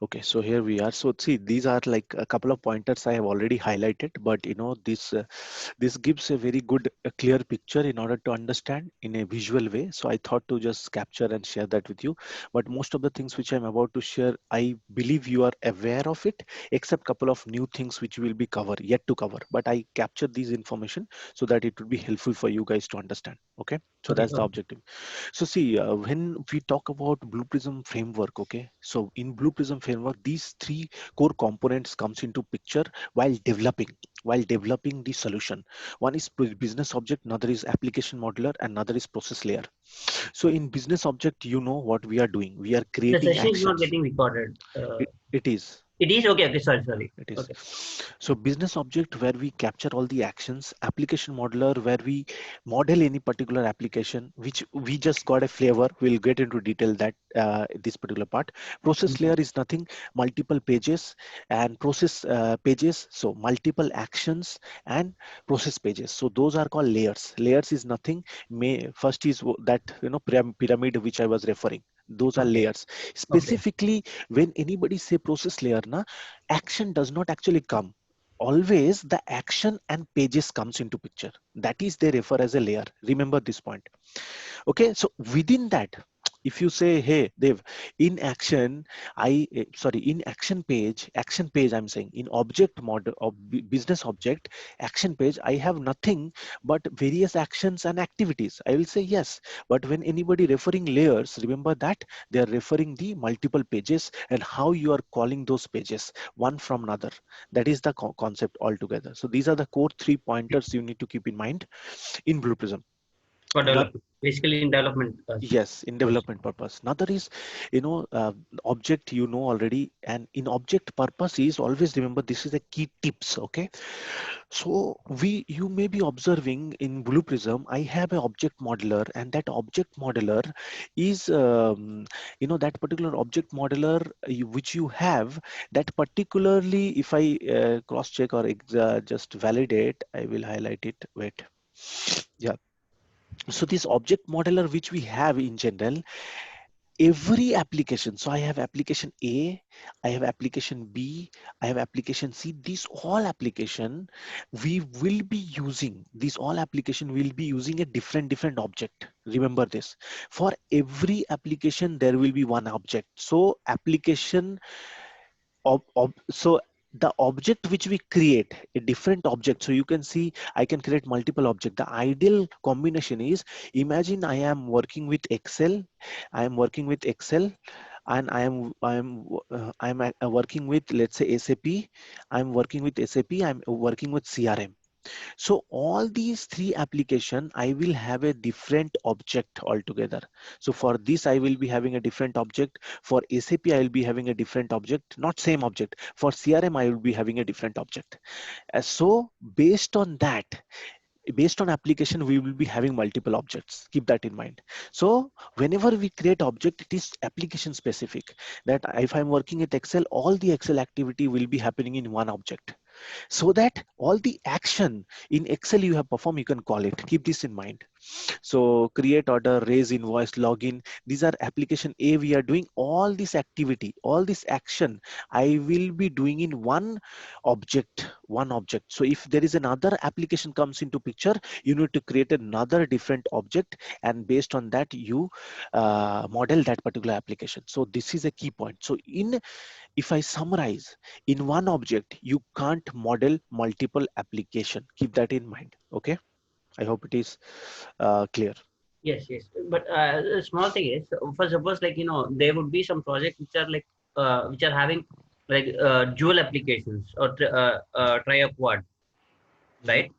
Okay, so here we are. So see, these are like a couple of pointers I have already highlighted, but this gives a very good, clear picture in order to understand in a visual way. So I thought to just capture and share that with you. But most of the things which I'm about to share, I believe you are aware of it, except couple of new things which will be yet to cover. But I captured these information so that it would be helpful for you guys to understand. Okay, so Okay. that's the objective. So see, when we talk about Blue Prism framework, okay, so in Blue Prism framework, these three core components comes into picture while developing the solution. One is business object, another is application modeler, and another is process layer. So in business object, you know what we are doing. We are The creating session is not actions. getting recorded. It is. It is okay. Okay. Sorry. Sorry. It is. Okay. So business object where we capture all the actions, application modeler where we model any particular application, which we just got a flavor. We'll get into detail that this particular part. Process layer Mhm. is nothing, multiple pages and process pages. So multiple actions and process pages. So those are called layers. Layers is nothing. First is that pyramid which I was referring. Those are Okay. layers. Okay. Specifically, when anybody say process layer, na action does not actually come. Always the action and pages comes into picture. That is they refer as a layer. Remember this point. Okay, so within that, if you say, hey Dev, in action in action page, I'm saying in object model of business object action page, I have nothing but various actions and activities. I will say yes, but when anybody referring layers, remember that they are referring the multiple pages and how you are calling those pages one from another. That is the concept altogether. So these are the core 3 pointers you need to keep in mind in Blue Prism. For development, basically in development. Yes, in Yes. development purpose. Another is, object you know already, and in object purpose is always remember this is a key tips. Okay, so you may be observing in Blue Prism, I have an object modeler, and that object modeler is, that particular object modeler which you have, that particularly, if I cross check or just validate, I will highlight it. Wait, yeah. So this object modeler which we have in general, every application, so I have application A, I have application B, I have application C. These all application we will be using, these all application will be using a different object. Remember this, for every application there will be one object. So application so the object which we create a different object, so you can see I can create multiple object. The ideal combination is, imagine I am working with Excel, I am working with Excel, and working with, let's say, SAP, I'm working with SAP, I'm working with CRM. So all these three application, I will have a different object altogether. So for this, I will be having a different object. For SAP, I will be having a different object, not same object. For CRM, I will be having a different object. So based on that, based on application, we will be having multiple objects. Keep that in mind. So whenever we create object, it is application specific. That if I'm working at Excel, all the Excel activity will be happening in one object, so that all the action in Excel you have performed, you can call it. Keep this in mind. So create order, raise invoice, login, these are application A. We are doing all this activity, all this action I will be doing in one object. So if there is another application comes into picture, you need to create another different object, and based on that you model that particular application. So this is a key point. So if I summarize, in one object, you can't model multiple application. Keep that in mind. Okay. I hope it is clear. Yes. Yes. But a small thing is, for suppose like there would be some projects which are having like dual applications or try of quad, Mhm. right?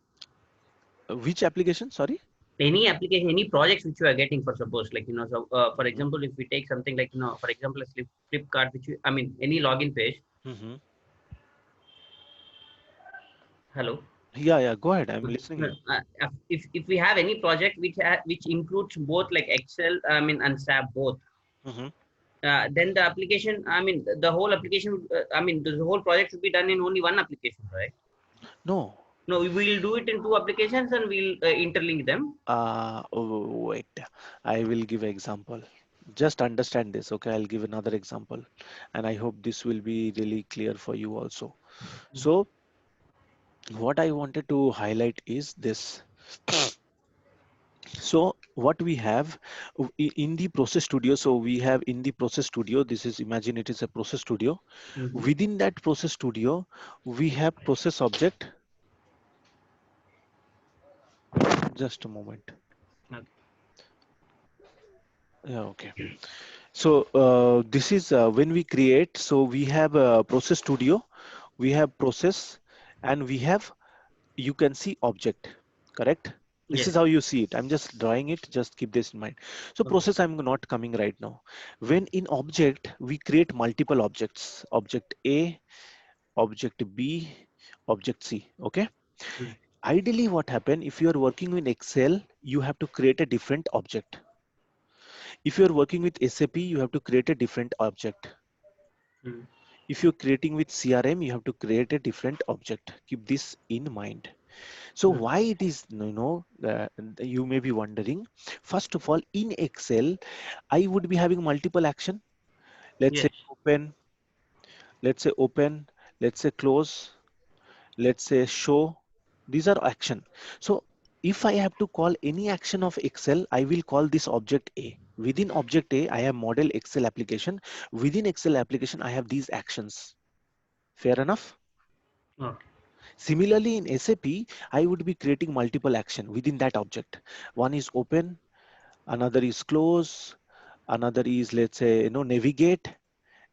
Which application? Sorry. Any application, any projects which you are getting, for suppose like so for Mhm. example, if we take something like for example, a Flipkart, which I mean any login page. Mhm. Hello. Yeah, yeah. Go ahead. I'm listening you. If we have any project which includes both like Excel, I mean, and SAP both, Mhm. then the application, I mean, the whole application, I mean, the whole project should be done in only one application, right? No. No, we will do it in two applications and we'll interlink them. Wait. I will give an example. Just understand this. Okay, I'll give another example, and I hope this will be really clear for you also. So what I wanted to highlight is this. So what we have in the process studio, so we have in the process studio, this is, imagine it is a process studio. Mm-hmm. Within that process studio, we have process object. Just a moment. Okay. Yeah, okay. So this is when we create, so we have a process studio, we have process, and we have, you can see object, correct? This Yes. is how you see it. I'm just drawing it, just keep this in mind. So Okay. process, I'm not coming right now. When in object, we create multiple objects, object A, object B, object C, okay? Mm. Ideally, what happen if you are working in Excel, you have to create a different object. If you are working with SAP, you have to create a different object. Mm. If you're creating with CRM, you have to create a different object. Keep this in mind. So Mm. why it is, you may be wondering. First of all, in Excel, I would be having multiple action. Let's say Yes. open, let's say open, let's say close, let's say show. These are action. So if I have to call any action of Excel, I will call this object A. Within object A, I have model Excel application. Within Excel application, I have these actions. Fair enough? Okay. Similarly, in SAP, I would be creating multiple action within that object. One is open, another is close, another is, let's say, navigate.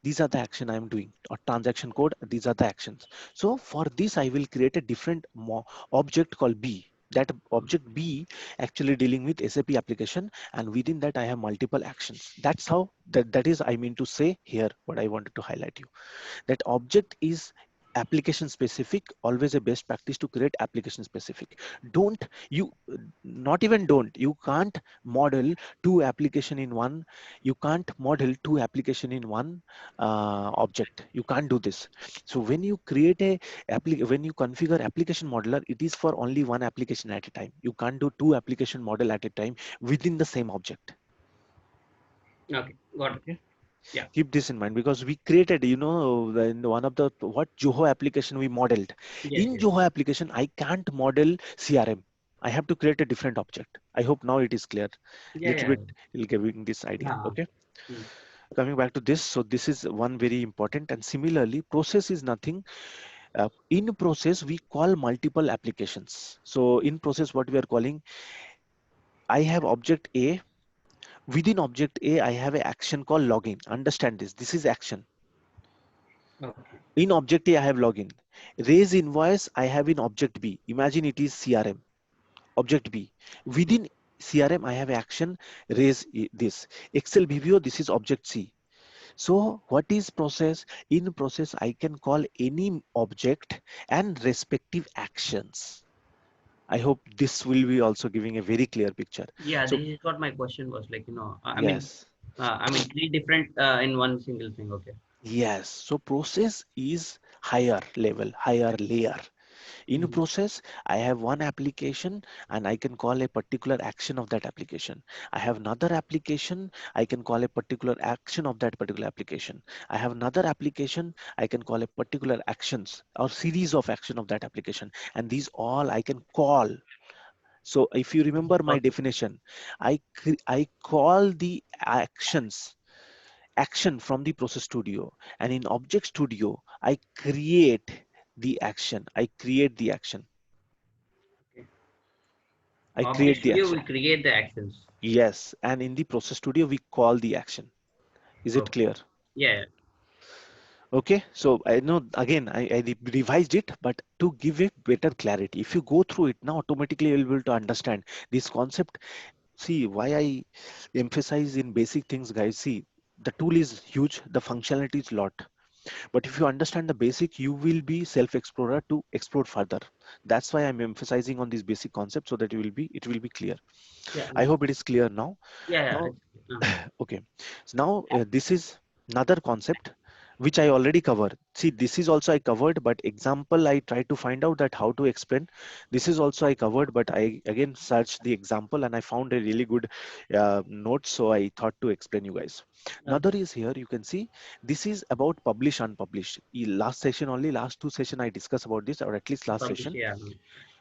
These are the action I'm doing, or transaction code. These are the actions. So for this, I will create a different object called B. That object B actually dealing with SAP application, and within that I have multiple actions. That's how that is, I mean to say here, what I wanted to highlight you, that object is application specific. Always a best practice to create application specific. Don't you, not even don't, you can't model two application in one. You can't model two application in one object. You can't do this. So when you create a when you configure application modeler, it is for only one application at a time. You can't do two application model at a time within the same object. Okay. Got it. Okay, Yeah. keep this in mind, because we created, in one of the what Zoho application we modeled. Yes. In Yes. Zoho application, I can't model CRM. I have to create a different object. I hope now it is clear. Yeah. Little Yeah. bit will giving this idea. Yeah. Okay, Mm. coming back to this. So this is one very important, and similarly, process is nothing. In process, we call multiple applications. So in process, what we are calling, I have object A. Within object A, I have an action called login. Understand this. This is action. Okay. In object A, I have login. Raise invoice, I have in object B. Imagine it is CRM, object B. Within CRM, I have action raise this. Excel VBO, this is object C. So what is process? In process, I can call any object and respective actions. I hope this will be also giving a very clear picture. Yeah. So This is what my question was. Like, yes, I mean, three different in one single thing. Okay. yes. So process is higher level, higher layer. In Mm. process, I have one application and I can call a particular action of that application. I have another application, I can call a particular action of that particular application. I have another application, I can call a particular actions or series of action of that application. And these all I can call. So if you remember my Okay. definition, I call the action from the process studio, and in object studio I create the action. Okay. I Object create the Studio action. will create the actions. Yes, and in the process studio we call the action. Is it Okay. clear? Yeah. Okay, so I know again I revised it, but to give a better clarity, if you go through it now, automatically you'll be able to understand this concept. See why I emphasize in basic things, guys. See, the tool is huge, the functionality is lot, but if you understand the basic, you will be self-explorer to explore further. That's why I'm emphasizing on this basic concept, so that it will be clear. Yeah. I hope it is clear now. Yeah. Yeah. Now, It's, okay. So now this is another concept. which I already covered. See, this is also I covered, but example I try to find out that how to explain. This is also I covered, but I again searched the example and I found a really good note, so I thought to explain you guys. Another Okay. is here, you can see this is about publish unpublished. Last session only, last two session I discussed about this, or at least last Publish, session. yeah.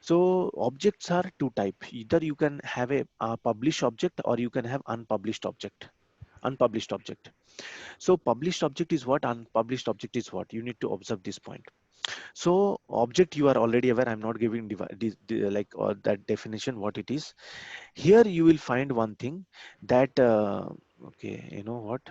So objects are two type. Either you can have a published object or you can have unpublished object. Unpublished object. So published object is what, unpublished object is what. You need to observe this point. So object you are already aware. I'm not giving like that definition what it is. Here you will find one thing that okay, you know what?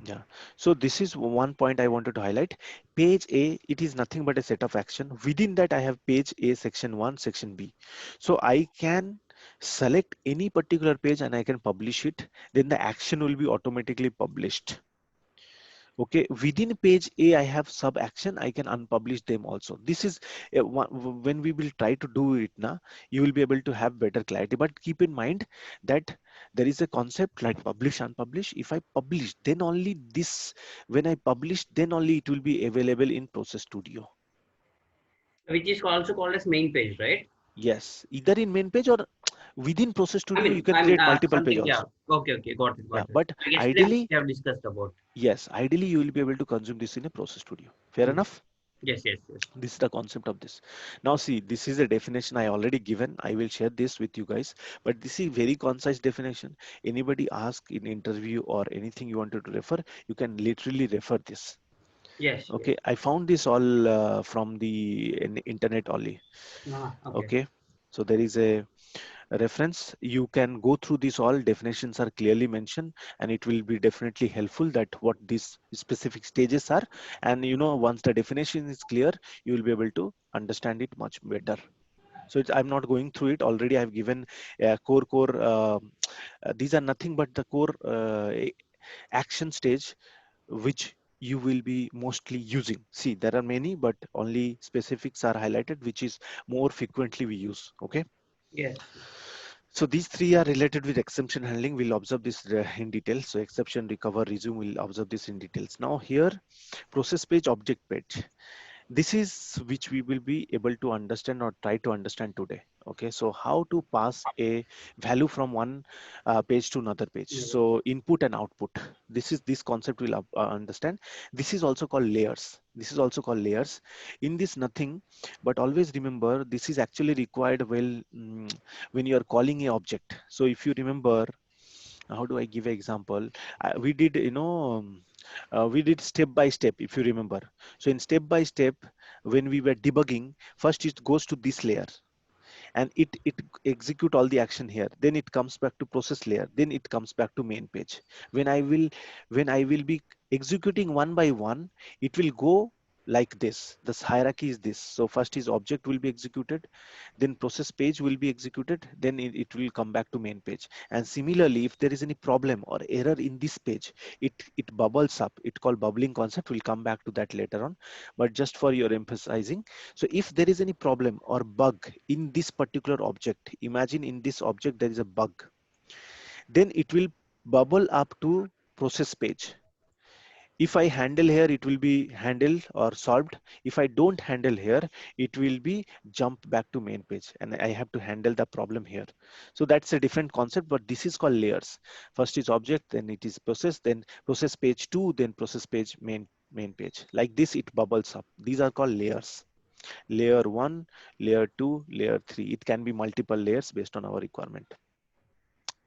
Yeah. So this is one point I wanted to highlight. Page A, it is nothing but a set of action. Within that, I have page A, section 1, section B. So I can select any particular page and I can publish it. Then the action will be automatically published. Okay, within page A I have sub action, I can unpublish them also. This is when we will try to do it now, you will be able to have better clarity. But keep in mind that there is a concept like publish unpublish. If I publish, then only this, when I publish, then only it will be available in Process Studio. Which is also called as main page, right? Yes, either in main page or within Process Studio you can I mean, create multiple page something, yeah. also. Okay, okay, Yeah, got it. but Like yesterday ideally, we have discussed about. yes, ideally you will be able to consume this in a Process Studio. Fair Mm. enough. Yes, yes, yes. This is the concept of this. Now see, this is a definition I already given. I will share this with you guys, but this is very concise definition. Anybody ask in interview or anything you wanted to refer, you can literally refer this. Yes, yes. Okay, I found this all from the internet only. Okay. Okay, so there is a reference. You can go through these, all definitions are clearly mentioned, and it will be definitely helpful that what these specific stages are. And you know, once the definition is clear, you will be able to understand it much better. So I'm not going through it already. I've given core these are nothing but the core action stage which you will be mostly using. See, there are many, but only specifics are highlighted, which is more frequently we use. Okay. Yes. So these three are related with exception handling. We'll observe this in detail. So exception, recover, resume, we'll observe this in details. Now here, process page, object page. This is which we will be able to understand or try to understand today. Okay, so how to pass a value from one page to another page. Yeah. So input and output. This concept we'll understand. This is also called layers. This is also called layers. In this nothing, but always remember this is actually required when you are calling a object. So if you remember, how do I give an example? We did, we did step by step, if you remember. So in step by step, when we were debugging, first it goes to this layer and it execute all the action here. Then it comes back to process layer. Then it comes back to main page. When I will, when I will be executing one by one, it will go like this. This hierarchy is this. So first is object will be executed, then process page will be executed, then it will come back to main page. And similarly, if there is any problem or error in this page, it bubbles up. It called bubbling concept. We'll come back to that later on. But just for your emphasizing, so if there is any problem or bug in this particular object, imagine in this object there is a bug, then it will bubble up to process page. If I handle here, it will be handled or solved. If I don't handle here, it will be jump back to main page and I have to handle the problem here. So that's a different concept, but this is called layers. First is object, then it is process, then process page 2, then process page main page. Like this, it bubbles up. These are called layers. Layer 1, layer 2, layer 3. It can be multiple layers based on our requirement.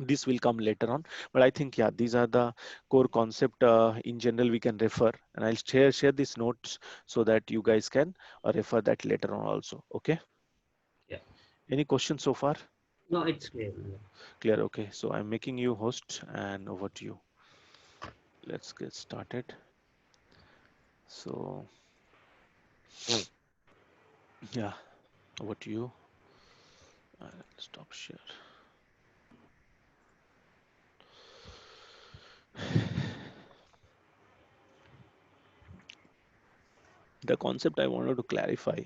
This will come later on, but I think, yeah, these are the core concept in general we can refer, and I'll share these notes so that you guys can refer that later on also. Okay, Yeah. any questions so far? No, it's clear. Clear. Okay, so I'm making you host and over to you. Let's get started. So yeah, over to you. I'll stop share. The concept I wanted to clarify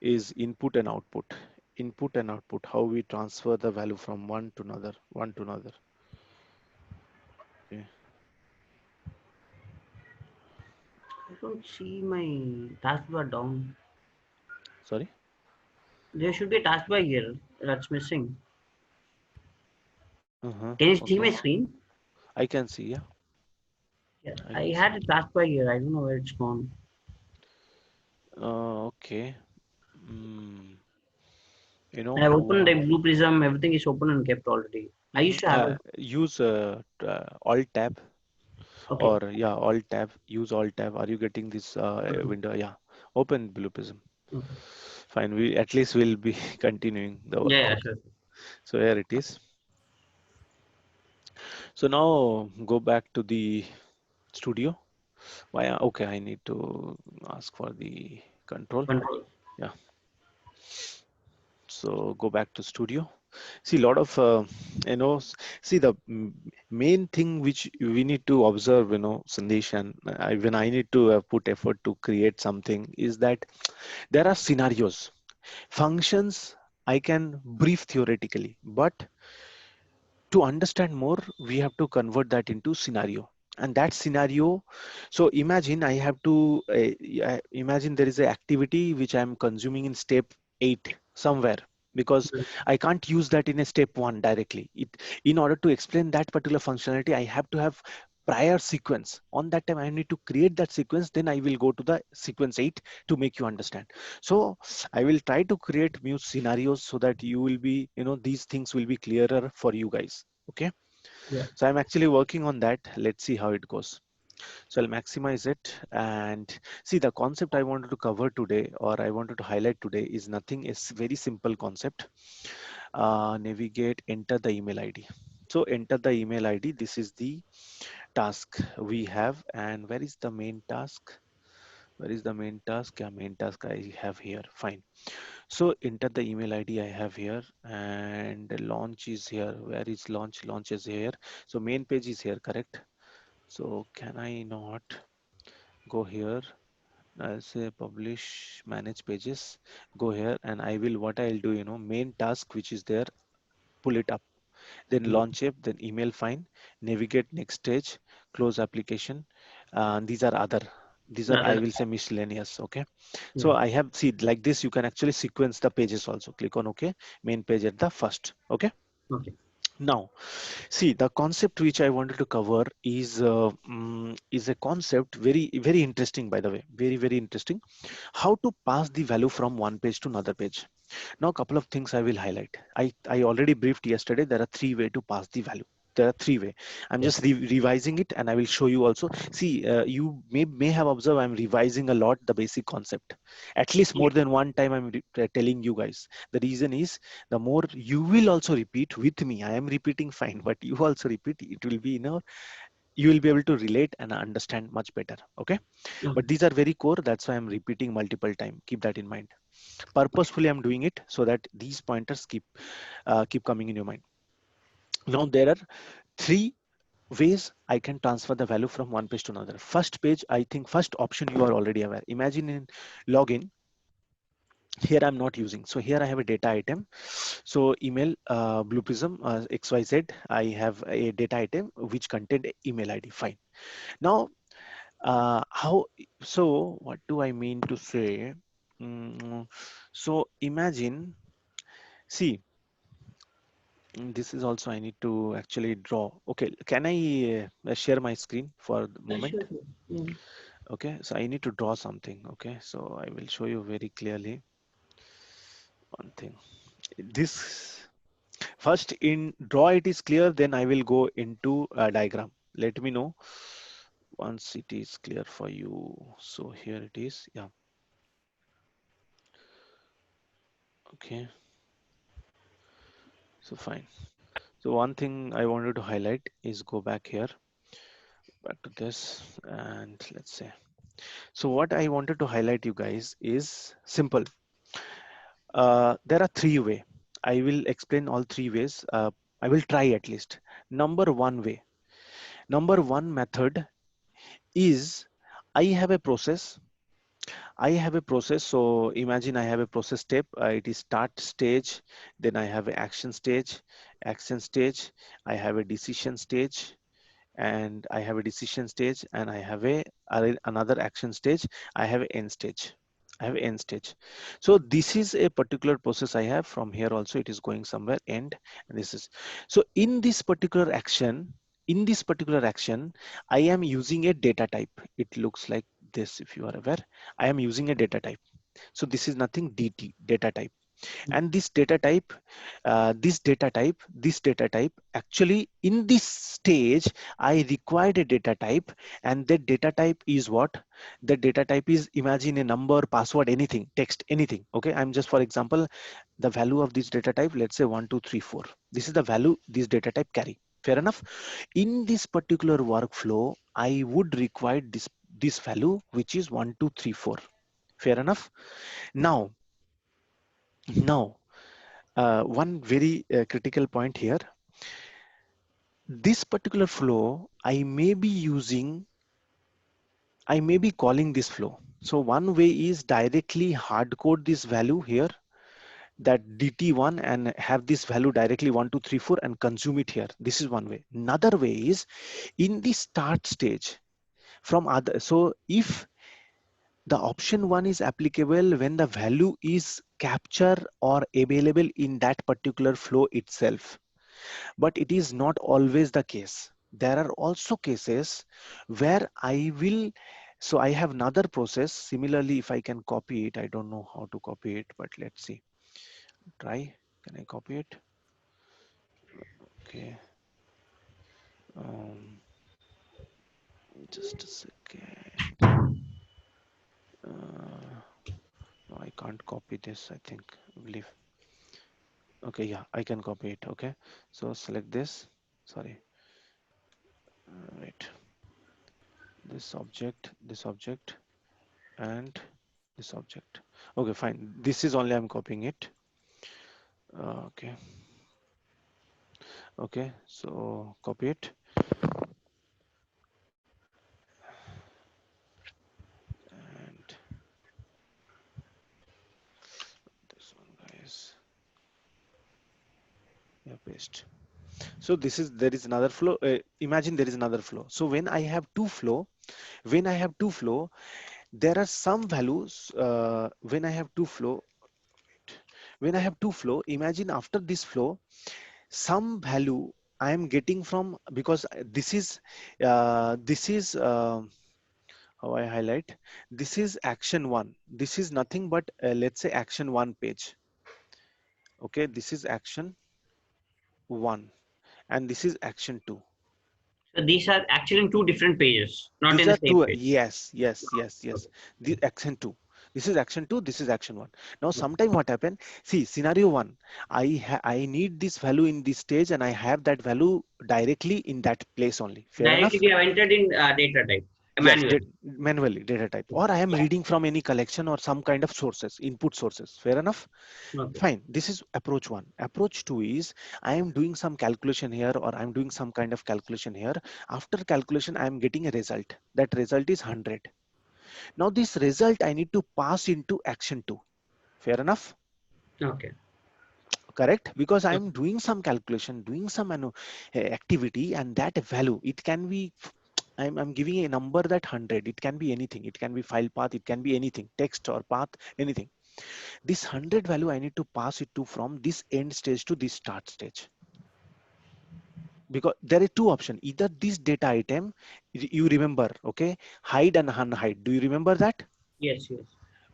is input and output. Input and output, how we transfer the value from one to another. Okay. don't see my taskbar down. Sorry. There should be a taskbar here that's missing. Uh-huh. Can you see my Okay. screen? I can see. Yeah, Yeah, I I can see. had a taskbar here. I don't know where it's gone. Okay. Mm, I have opened the Blue Prism. Everything is open and kept already. I used to have a. use Alt Tab, Okay. or yeah, Alt Tab. Use Alt Tab. Are you getting this Okay. window? Yeah. Open Blue Prism. Okay. Fine. We at least will be continuing the Yeah, work. yeah, Okay. sure. So here it is. So now go back to the studio. Why? Okay, I need to ask for the control. Control. Yeah. So go back to studio. See, a lot of see the main thing which we need to observe, Sandesh, and when I need to put effort to create something, is that there are scenarios, functions I can brief theoretically, but to understand more, we have to convert that into scenario. And that scenario, so imagine I have to imagine there is an activity which I'm consuming in step 8 somewhere, because I can't use that in a step 1 directly. In order to explain that particular functionality, I have to have prior sequence. On that time I need to create that sequence, then I will go to the sequence 8 to make you understand. So I will try to create new scenarios so that you will be, these things will be clearer for you guys. Okay. Yeah. So I'm actually working on that. Let's see how it goes. So I'll maximize it and see the concept I wanted to cover today, or I wanted to highlight today, is nothing. It's very simple concept. Navigate, enter the email ID. So enter the email ID. This is the task we have. And where is the main task? Where is the main task? Yeah, main task I have here. Fine. So enter the email ID I have here, and the launch is here. Where is launch? Launch is here. So main page is here, correct? So can I not go here? I'll say publish manage pages. Go here and I will, what I'll do, main task which is there, pull it up. Then Yeah. launch app, then email fine, navigate next stage, close application. These are other. These are, I Other. will say, miscellaneous. Okay. Yeah. So I have, see, like this, you can actually sequence the pages also. Click on OK, main page at the first. Okay. Okay. Now, see, the concept which I wanted to cover is a concept very interesting, by the way, very interesting. How to pass the value from one page to another page. Now, a couple of things I will highlight. I already briefed yesterday. There are three ways to pass the value. There are three ways. I'm Yeah. just revising it, and I will show you also. See, you may have observed I'm revising a lot the basic concept. At least Yeah. more than one time I'm telling you guys. The reason is, the more you will also repeat with me. I am repeating fine, but you also repeat. It will be, you will be able to relate and understand much better. Okay. Okay. But these are very core. That's why I'm repeating multiple time. Keep that in mind. Purposefully I'm doing it so that these pointers keep coming in your mind. Now there are three ways I can transfer the value from one page to another. First page, I think first option you are already aware. Imagine in login, here I'm not using. So here I have a data item. So email Blue Prism XYZ, I have a data item which contained email ID. Fine. Now, how, so what do I mean to say? So imagine, see, this is also I need to actually draw. Okay, can I share my screen for the Yeah, moment? sure, sure. Yeah. Okay, so I need to draw something. Okay, so I will show you very clearly one thing. This first in draw it is clear, then I will go into a diagram. Let me know once it is clear for you. So here it is. Yeah. Okay. So fine. So one thing I wanted to highlight is go back here, back to this, and let's say. So what I wanted to highlight you guys is simple. There are three way. I will explain all three ways. I will try at least. Number one way. Number one method is, I have a process. I have a process. So imagine I have a process step. It is start stage. Then I have an action stage, I have a decision stage, and I have a decision stage, and I have another action stage. I have a end stage. I have end stage. So this is a particular process I have. From here also it is going somewhere end, and this is. So in this particular action, I am using a data type. It looks like this, if you are aware. I am using a data type. So this is nothing DT, data type. And this data type, actually in this stage, I required a data type, and that data type is what? The data type is, imagine a number, password, anything, text, anything. Okay, I'm just, for example, the value of this data type, let's say 1 2 3 4. This is the value this data type carry. Fair enough. In this particular workflow, I would require this value, which is 1 2 3 4. Fair enough. Now, one very critical point here. This particular flow, I may be calling this flow. So one way is directly hard code this value here, that DT1, and have this value directly 1 2 3 4 and consume it here. This is one way. Another way is in the start stage from other. So if the option one is applicable when the value is captured or available in that particular flow itself, but it is not always the case. There are also cases where I will, so I have another process. Similarly, if I can copy it, I don't know how to copy it, but let's see. Try. Can I copy it? Okay. Just a second. No, I can't copy this, I think, I believe. Okay, yeah, I can copy it. Okay. So select this. Sorry. Wait. This object, and this object. Okay, fine. This is only I'm copying it. Okay. Okay, so copy it. And this one, guys. Yeah, paste. So there is another flow. Imagine there is another flow. So when I have two flow, there are some values. When I have two flow, imagine after this flow, some value I am getting from, because this is how I highlight. This is action one. This is nothing but let's say action one page. Okay, this is action one, and this is action two. So these are actually in two different pages, not These in the are same two. page. Yes. The action two. This is action two. This is action one. Now, sometime what happened? See, scenario one. I need this value in this stage, and I have that value directly in that place only. Fair Directly enough. we have entered in data type Yes, manually. manually data type, or I am reading from any collection or some kind of sources, input sources. Fair enough. Okay. Fine. This is approach one. Approach two is I am doing some calculation here, or I'm doing some kind of calculation here. After calculation, I am getting a result. That result is 100. Now this result I need to pass into action two. Fair enough. Okay. Correct, because I Okay. am doing some calculation, doing some activity, and that value, it can be, I'm giving a number that 100. It can be anything. It can be file path. It can be anything, text or path, anything. This 100 value I need to pass it to from this end stage to this start stage, because there are two options. Either this data item, you remember, okay, hide and unhide. Do you remember that? Yes. Yes.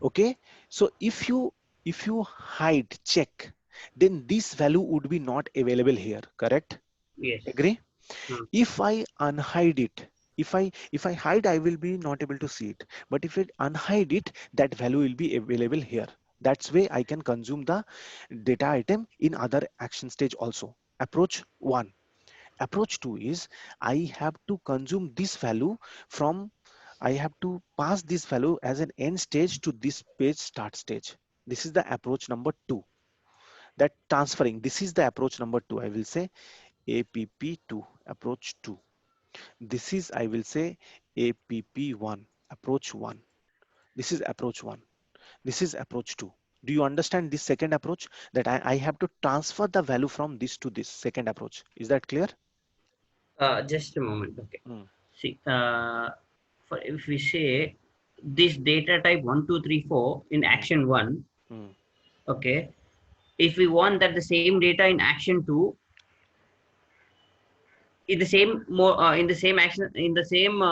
Okay, so if you hide check, then this value would be not available here. Correct? Yes. Agree? Hmm. If I unhide it, if I hide, I will be not able to see it. But if I unhide it, that value will be available here. That's way I can consume the data item in other action stage also. Approach one. Approach two is I have to consume this value from, I have to pass this value as an end stage to this page start stage. This is the approach number two. That transferring, this is the approach number two. I will say APP2, approach two. This is, I will say, APP1, approach one. This is approach one. This is approach two. Do you understand this second approach, that I have to transfer the value from this to this second approach? Is that clear? Just a moment. Okay. Mm, See, for if we say this data type 1, 2, 3, 4 in mm, action one, mm. okay. If we want that the same data in action two, in the same more in the same action in the same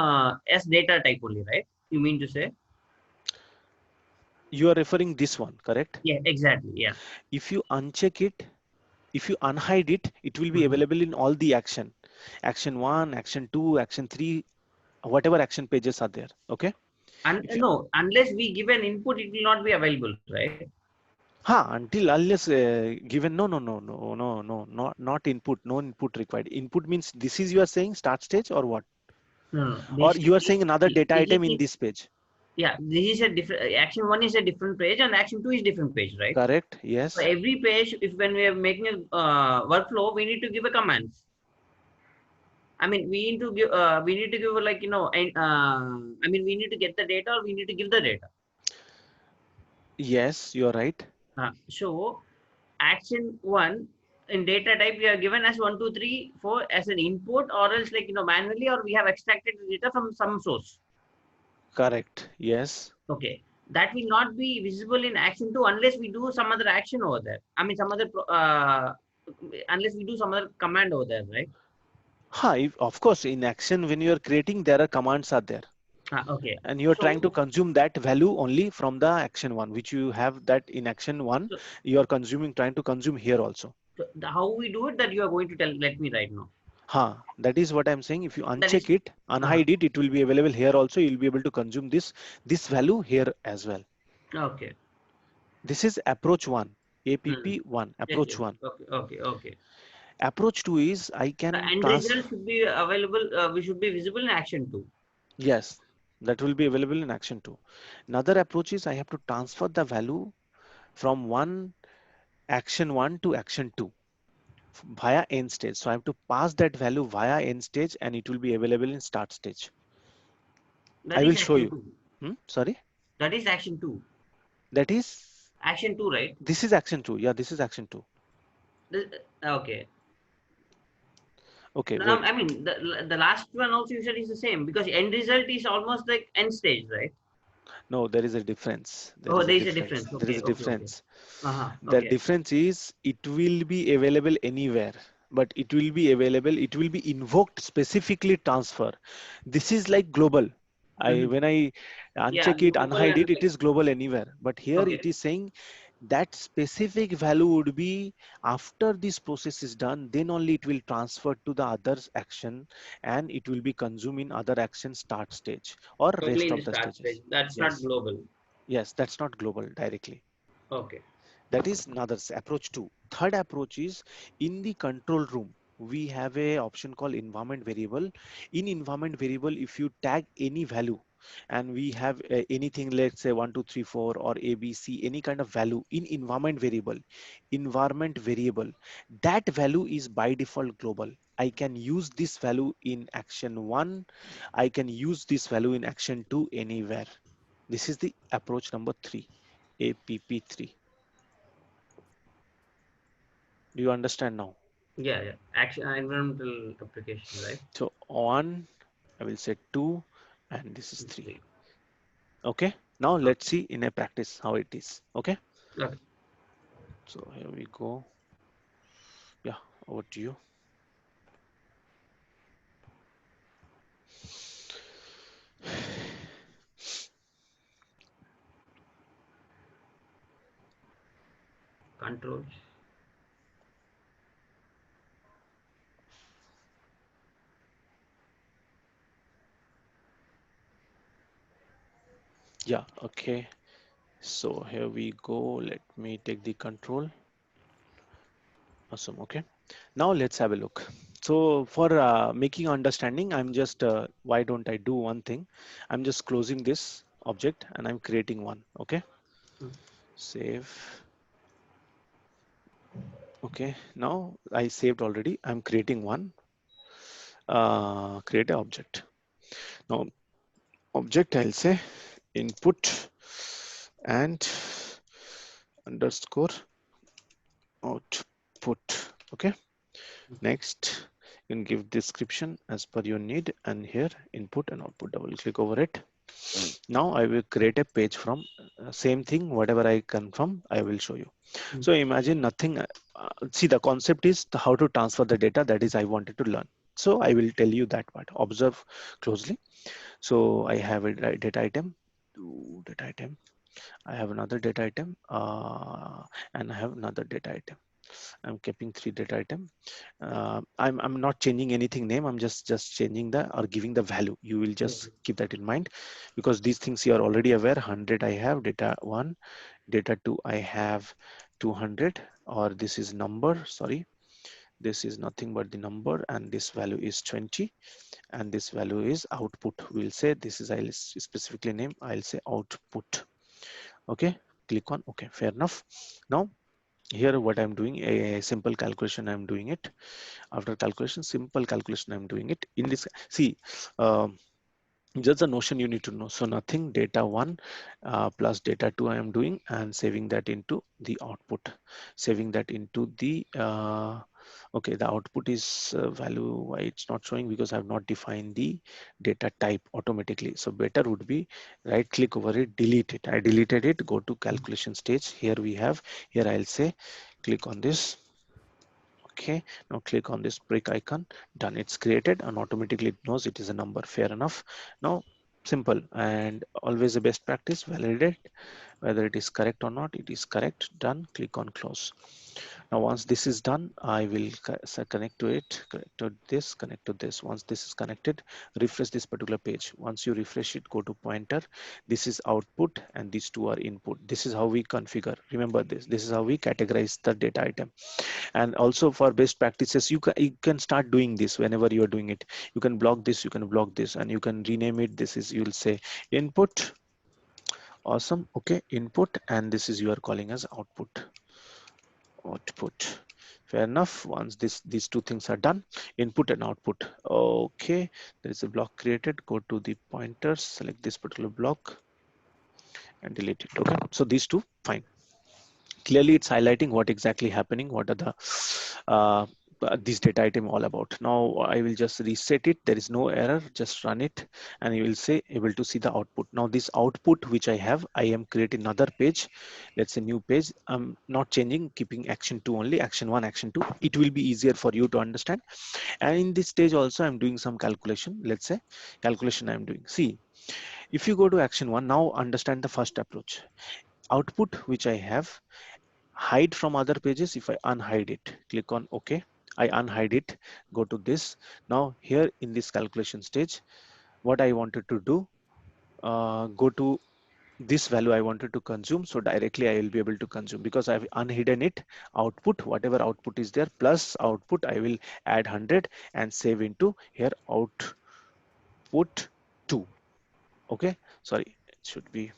S data type only, right? You mean to say? You are referring this one, correct? Yeah, exactly. Yeah. If you uncheck it, if you unhide it, it will be Hmm. available in all the action 1, action 2, action 3, whatever action pages are there. Okay. And If you no, unless we give an input, it will not be available, right? until unless given, not input, no input required. Input means this is, you are saying start stage or what? No, no. Or you are Basically, saying another data this item in is this page? yeah. This is a different action one is a different page, and action two is different page, right? Correct. For Yes. every page, if when we are making a workflow, we need to give a commands. I mean, we need to give like I mean, we need to get the data, or we need to give the data. Yes, you are right. So action one in data type we are given as 1, 2, 3, 4 as an input, or else like manually, or we have extracted the data from some source. Correct. Yes. Okay, that will not be visible in action two unless we do some other action over there. I mean, some other unless we do some other command over there, right? Of course, in action, when you are creating, there are commands are there. Okay. And you are trying to So, consume that value only from the action one, which you have that in action one, so, you are trying to consume here also. how we do it that you are going to tell let me right now. That is what I'm saying. If you That is uncheck it, uh, unhide it, it will be available here also. You'll be able to consume this value here as well. okay. This is approach one, Hmm. APP1, Yes, approach yes. one. Okay, okay, okay. Approach two is I The can end trans. result should be available. We should be visible in action two. Yes, that will be available in action two. Another approach is I have to transfer the value from one action one to action two via end stage. So I have to pass that value via end stage and it will be available in start stage. That I will is show action you. two. Sorry, That is action two. that is, Action two, right? this is action two. Yeah, this is action two. This, okay. Okay, No, wait. I mean the last one also you said is the same because end result is almost like end stage, right? No, there is a difference. There Oh, is a there is a difference. difference. There is Okay, a okay, okay. difference. The Okay. difference is it will be available anywhere, but it will be available, it will be invoked specifically transfer. This is like global. Hmm. When I Yeah, uncheck it, global unhide and it, it like is global anywhere. But here it okay. is saying that specific value would be after this process is done, then only it will transfer to the others action and it will be consumed in other action start stage or Only rest in the of the start stages. stage. That's not Yes. global. Yes, that's not global directly. Okay. That is another approach two. Third approach is in the control room. We have a option called environment variable. In environment variable, if you tag any value and we have anything, let's say 1, 2, 3, 4 or ABC, any kind of value in environment variable, that value is by default global. I can use this value in action one. I can use this value in action two anywhere. This is the approach number three, APP3. Do you understand now? Yeah, yeah. Action environmental application, right? So one, I will say two, and this is three. Three. Okay. Now let's Okay. see in a practice how it is. Okay. Okay. So here we go. Yeah, over to you. Controls. Yeah. Okay. So here we go. Let me take the control. Awesome. Okay. Now let's have a look. So for making understanding, I'm just, why don't I do one thing? I'm just closing this object and I'm creating one. Okay. Hmm. Save. Okay. Now I saved already. I'm creating one. Create an object. Now object, I'll say input and underscore output. Okay. Next You can give description as per your need, and here input and output, double click over it. Now I will create a page from same thing, whatever I confirm I will show you. So imagine nothing. See, the concept is how to transfer the data, that is I wanted to learn. So I will tell you that part. Observe closely. So I have a data item, data item. I have another data item, and I have another data item. I'm keeping 3 data item. I'm not changing anything name. I'm just changing the or giving the value. You will just keep that in mind, because these things you are already aware. 100 I have data 1, data 2 I have 200, or this is number. Sorry, this is nothing but the number, and this value is 20, and this value is output. We'll say this is, I'll specifically name. I'll say output. Okay, click on OK. Fair enough. Now here what I'm doing, a simple calculation I'm doing it. After calculation, simple calculation I'm doing it in this. See, just a notion you need to know. So nothing, data 1 plus data 2 I am doing, and saving that into the output, saving that into the okay, the output is value. Why it's not showing? Because I have not defined the data type automatically. So better would be right click over it, delete it. I deleted it. Go to calculation stage. Here we have, here I'll say click on this. Okay, now click on this brick icon. Done, it's created, and automatically it knows it is a number. Fair enough. Now simple, and always a best practice, validate whether it is correct or not. It is correct. Done, click on close. Now once this is done, I will connect to it, connect to this. Once this is connected, refresh this particular page. Once you refresh it, go to pointer. This is output and these two are input. This is how we configure. Remember this. This is how we categorize the data item. And also for best practices, you can start doing this whenever you are doing it. You can block this, you can block this, and you can rename it. This is, you'll say input. Awesome. Okay, input, and this is you are calling as output. Fair enough. Once these two things are done, input and output. Okay, there is a block created. Go to the pointers, select this particular block and delete it. Okay, so these two, fine. Clearly it's highlighting what exactly happening, what are the this data item all about. Now I will just reset it. There is no error. Just run it, and you will say able to see the output. Now this output which I have, I am creating another page. Let's say new page. I'm not changing, keeping action 2 only, action 1, action 2. It will be easier for you to understand. And in this stage also I'm doing some calculation. Let's say calculation I'm doing. See, if you go to action 1, now understand the first approach. Output which I have, hide from other pages. If I unhide it, click on OK. I unhide it, go to this. Now here in this calculation stage, what I wanted to do, go to this value I wanted to consume. So directly I will be able to consume because I've unhidden it. Output, whatever output is there, plus output, I will add 100 and save into here output 2. Okay, sorry, it should be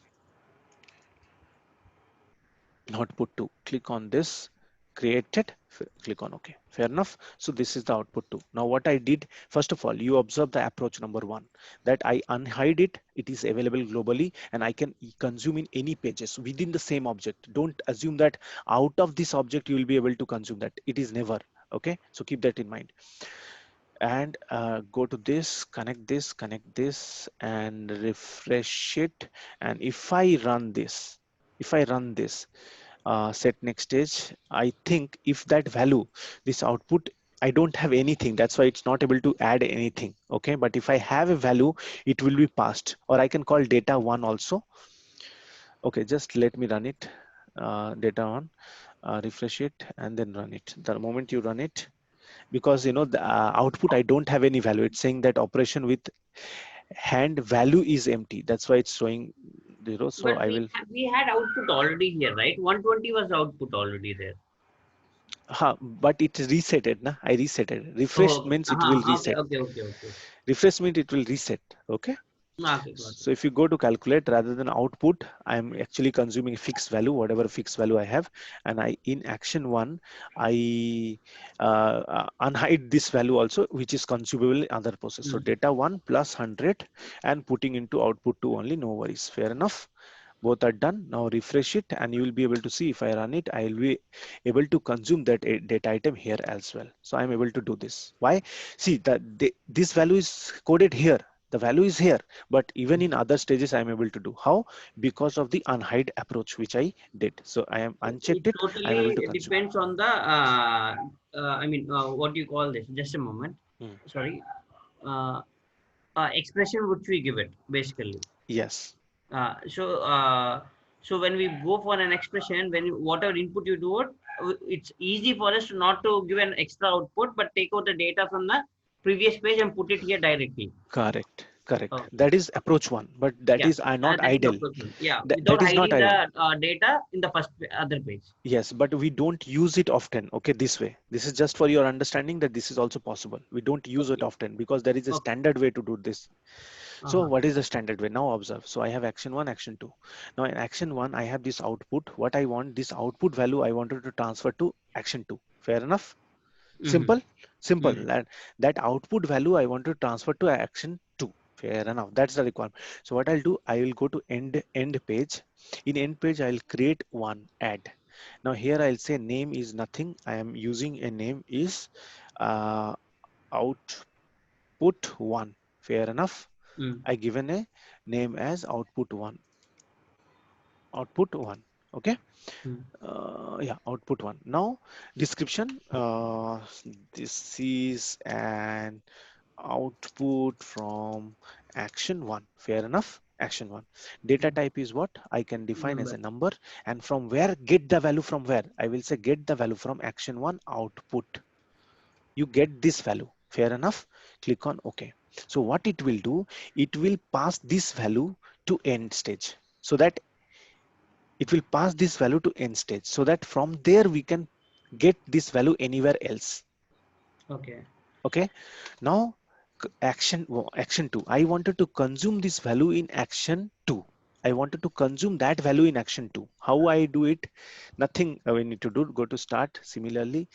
output 2. Click on this, created, click on OK. Fair enough. So this is the output 2. Now what I did, first of all, you observe the approach number 1, that I unhide it. It is available globally and I can consume in any pages within the same object. Don't assume that out of this object you will be able to consume that. It is never. Okay, so keep that in mind. And go to this, connect this and refresh it. And if I run this, set next stage, I think if that value, this output, I don't have anything, that's why it's not able to add anything. Okay, but if I have a value, it will be passed, or I can call data 1 also. Okay, just let me run it. Data 1, refresh it and then run it. The moment you run it, because you know the output, I don't have any value. It's saying that operation with hand value is empty. That's why it's showing 0. So But I will. we had output already here, right? 120 was output already there. But it resetted, na? I resetted. Oh, Refresh okay. means it will Okay, reset. okay, okay, okay. Refresh means it will reset. Okay. Okay, got it. So if you go to calculate rather than output, I'm actually consuming a fixed value, whatever fixed value I have, and I in action 1, I unhide this value also, which is consumable in other process. So data 1 plus 100 and putting into output 2 only, no worries. Fair enough. Both are done. Now refresh it and you will be able to see if I run it, I will be able to consume that data item here as well. So I'm able to do this. Why? See that this value is coded here. The value is here, but even in other stages I'm able to do. How? Because of the unhide approach which I did. So I am It unchecked it. I'm able to totally consume. depends on the, I mean, what do you call this? Just a moment. Hmm. Sorry. Uh, Expression which we give it, basically. Yes. So, so when we go for an expression, when whatever input you do it, it's easy for us to not to give an extra output, but take out the data from the previous page and put it here directly. Correct. Correct. Okay. That is Okay. approach one, but that Yeah. is not That is the ideal. approach one. Yeah. That Without is not hiding ideal. the data in the first other page. Yes, but we don't use it often. Okay, this way. This is just for your understanding that this is also possible. We don't use it Okay. often because there is a Okay. standard way to do this. So Uh-huh. what is the standard way? Now observe. So I have action one, action two. Now in action one, I have this output. What I want, this output value I wanted to transfer to action two. Fair enough? Mm-hmm. Simple? Simple. Mm-hmm. That output value I want to transfer to action two. Fair enough. That's the requirement. So what I'll do, I will go to end page. In end page, I'll create one add. Now here I'll say name is nothing. I am using a name is uh, output one. Fair enough. Mm. I given a name as output one. Output one. Okay. Mm. Yeah, output one. Now description. This is an output from action one. Fair enough. Action one. Data type is what I can define as Number. a number, and from where get the value from where I will say get the value from action one output. You get this value. Fair enough. Click on OK. So what it will do, it will pass this value to end stage, so that it will pass this value to end stage, so that from there we can get this value anywhere else. Okay. Okay. Now action 2, I wanted to consume this value in action 2. I wanted to consume that value in action 2. How I do it? Nothing we need to do. Go to start. Similarly,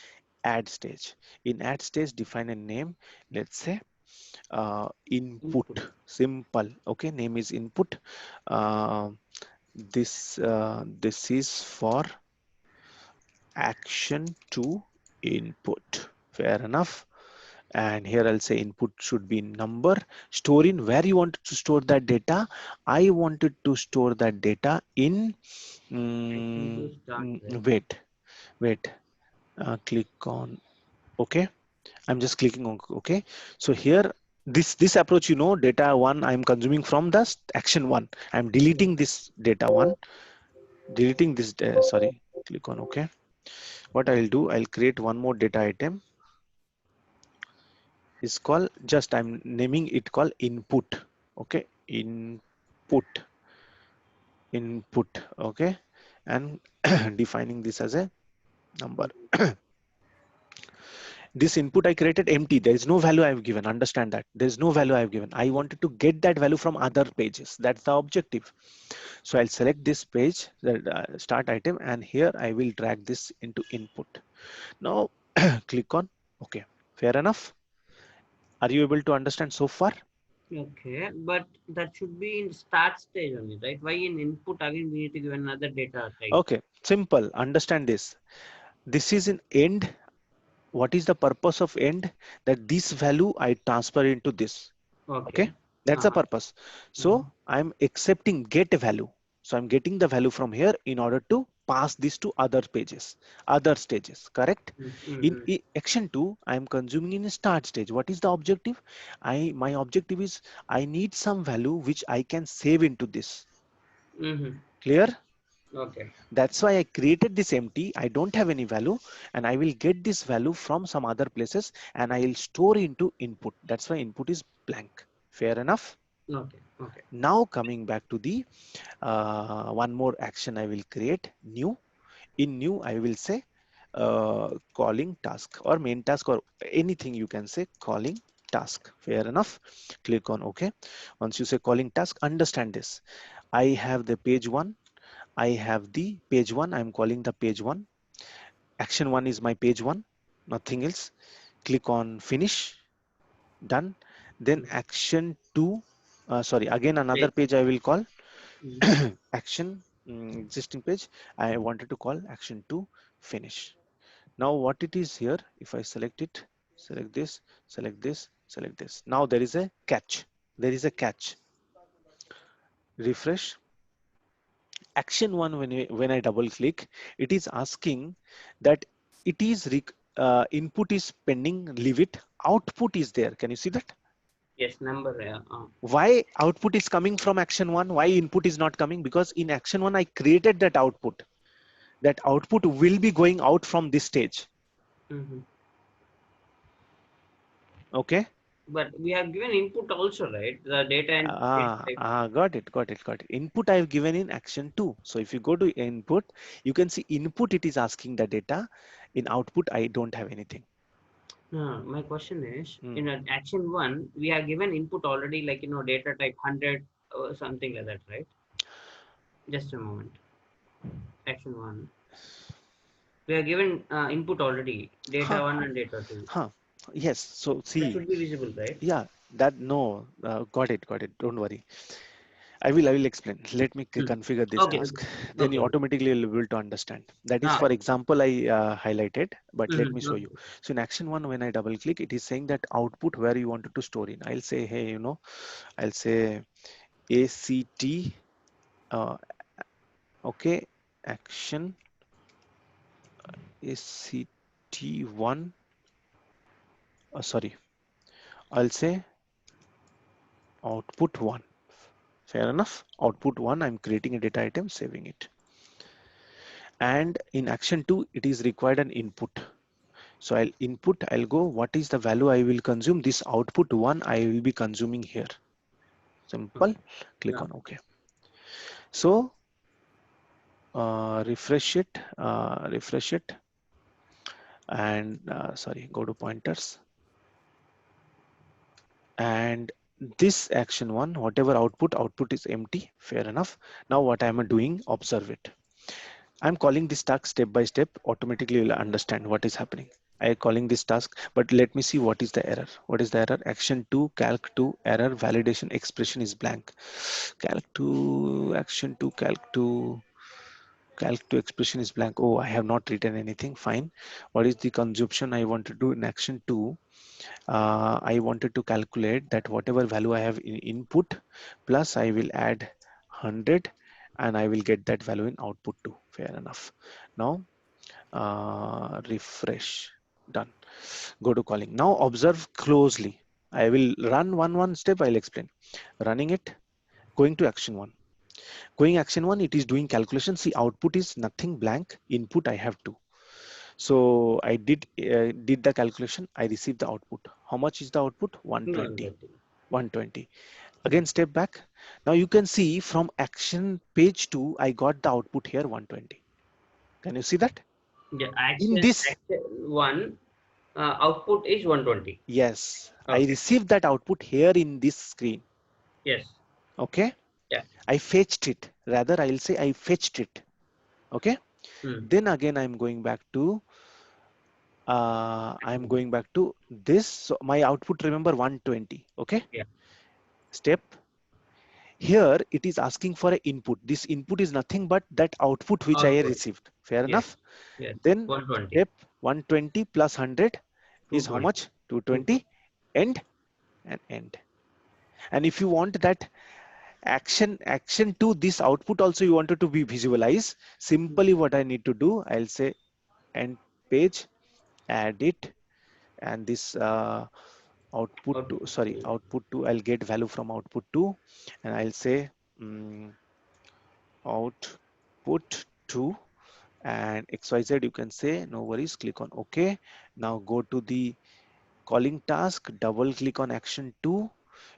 add stage. In add stage, define a name. Let's say input. Input. Simple. Okay, name is input. uh, this is for action 2 input. Fair enough. And here I'll say input should be number. Store in where you want to store that data. I wanted to store that data in Action to start with. wait click on OK. I'm just clicking on OK. So here this approach, data one I'm consuming from the action one. I'm deleting this data one, deleting this sorry, click on OK. What I'll do, I'll create one more data item. Is called, just I'm naming it called input. Okay, input. Okay, and defining this as a number. This input I created empty. There is no value I've given. Understand that there is no value I've given. I wanted to get that value from other pages. That's the objective. So I'll select this page, the start item, and here I will drag this into input. Now click on OK. Fair enough. Are you able to understand so far? Okay, but that should be in start stage only, right? Why in input again we need to give another data type? Okay, simple. Understand this. This is in end. What is the purpose of end? That this value I transfer into this. Okay, Okay. that's the Uh-huh. purpose. Uh-huh. So I'm accepting get a value. So I'm getting the value from here in order to pass this to other pages, other stages. Correct? In Mm-hmm. action 2, I'm consuming in a start stage. What is the objective? My objective is I need some value which I can save into this. Mm-hmm. Clear? Okay. That's why I created this empty. I don't have any value, and I will get this value from some other places and I will store into input. That's why input is blank. Fair enough. Okay. Okay. Now coming back to the one more action I will create new. In new I will say calling task or main task or anything you can say calling task. Fair enough. Click on OK. Once you say calling task, understand this. I have the page one. I have the page one. I'm calling the page one. Action one is my page one, nothing else. Click on finish. Done. Then Mm. action two. Sorry, again another Page. page I will call. action existing page. I wanted to call action 2 finish. Now what it is here, if I select it, select this, select this, select this. Now there is a catch. There is a catch. Refresh. Action 1, when I double click, it is asking that it is input is pending, leave it. Output is there. Can you see that? Yes, number. Why output is coming from action 1? Why input is not coming? Because in action 1, I created that output. That output will be going out from this stage. Okay. But we have given input also, right? The data and Got it, got it, got it. Input I have given in action 2. So if you go to input, you can see input, it is asking the data. In output, I don't have anything. No, my question is, in action 1, we have given input already, like, data type 100 or something like that, right? Just a moment. Action 1. We are given input already, data Huh, 1 and data 2. huh. Yes. So That see, should be visible, right? yeah, that no, got it, got it. Don't worry. I will explain. Let me configure this Okay, task. Then you okay. automatically will be able to understand. That is, Ah, for example, I highlighted, but let me show you. okay. So in action 1, when I double click, it is saying that output where you wanted to store in. I'll say, hey, I'll say ACT, okay, action ACT1, sorry, I'll say output 1. Fair enough. Output 1, I'm creating a data item, saving it. And in action 2, it is required an input. So I'll go, what is the value I will consume? This output 1 I will be consuming here. Simple. Click Yeah. on OK. So refresh it, and sorry, go to pointers. And this action 1, whatever output is empty. Fair enough. Now what I'm doing, observe it. I'm calling this task step by step. Automatically you'll understand what is happening. I calling this task, but let me see what is the error. What is the error? Action 2, calc 2, error, validation expression is blank. Calc 2, action 2, calc 2 expression is blank. Oh, I have not written anything. Fine. What is the consumption I want to do in action 2? I wanted to calculate that whatever value I have in input plus I will add 100 and I will get that value in output too. Fair enough. Now refresh. Done. Go to calling. Now observe closely. I will run one step. I'll explain. Running it. Going to action 1. Going action 1. It is doing calculation. See, output is nothing blank. Input I have 2. So I did the calculation. I received the output. How much is the output? 120. 120. Again, step back. Now you can see from action page 2, I got the output here 120. Can you see that? The In this, action 1 output is 120. yes, I Okay. received that output here in this screen. Yes. Okay. Yeah. I fetched it. Rather, I'll say I fetched it. Okay. Hmm. Then again, I'm going back to this. So my output, remember, 120. Okay. Yeah. Step. Here it is asking for an input. This input is nothing but that output which I Output. received. Fair Yes. enough. Yes. Then 120. step 120 plus 100 is how 220. much? 220. End and end. And if you want that action to this output also you wanted to be visualized, simply what I need to do, I'll say end page, add it, and this output to, sorry, Output. output to, I'll get value from output to, and I'll say output to, and XYZ you can say, no worries, click on OK. Now go to the calling task, double click on action 2.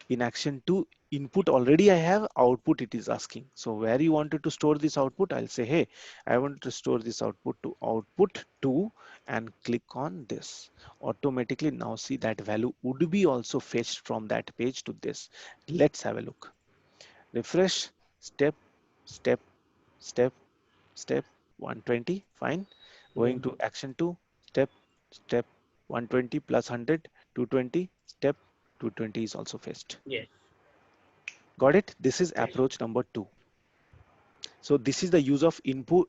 In action 2, input already I have, output it is asking. So where you wanted to store this output, I'll say, hey, I want to store this output to output 2 and click on this. Automatically now see that value would be also fetched from that page to this. Let's have a look. Refresh, step, step, step, step, 120, fine. Yeah. Going to action 2, step, step, 120 plus 100, 220, step, 220 is also fetched. Yes. Got it? This is Yes. approach number 2. So this is the use of input,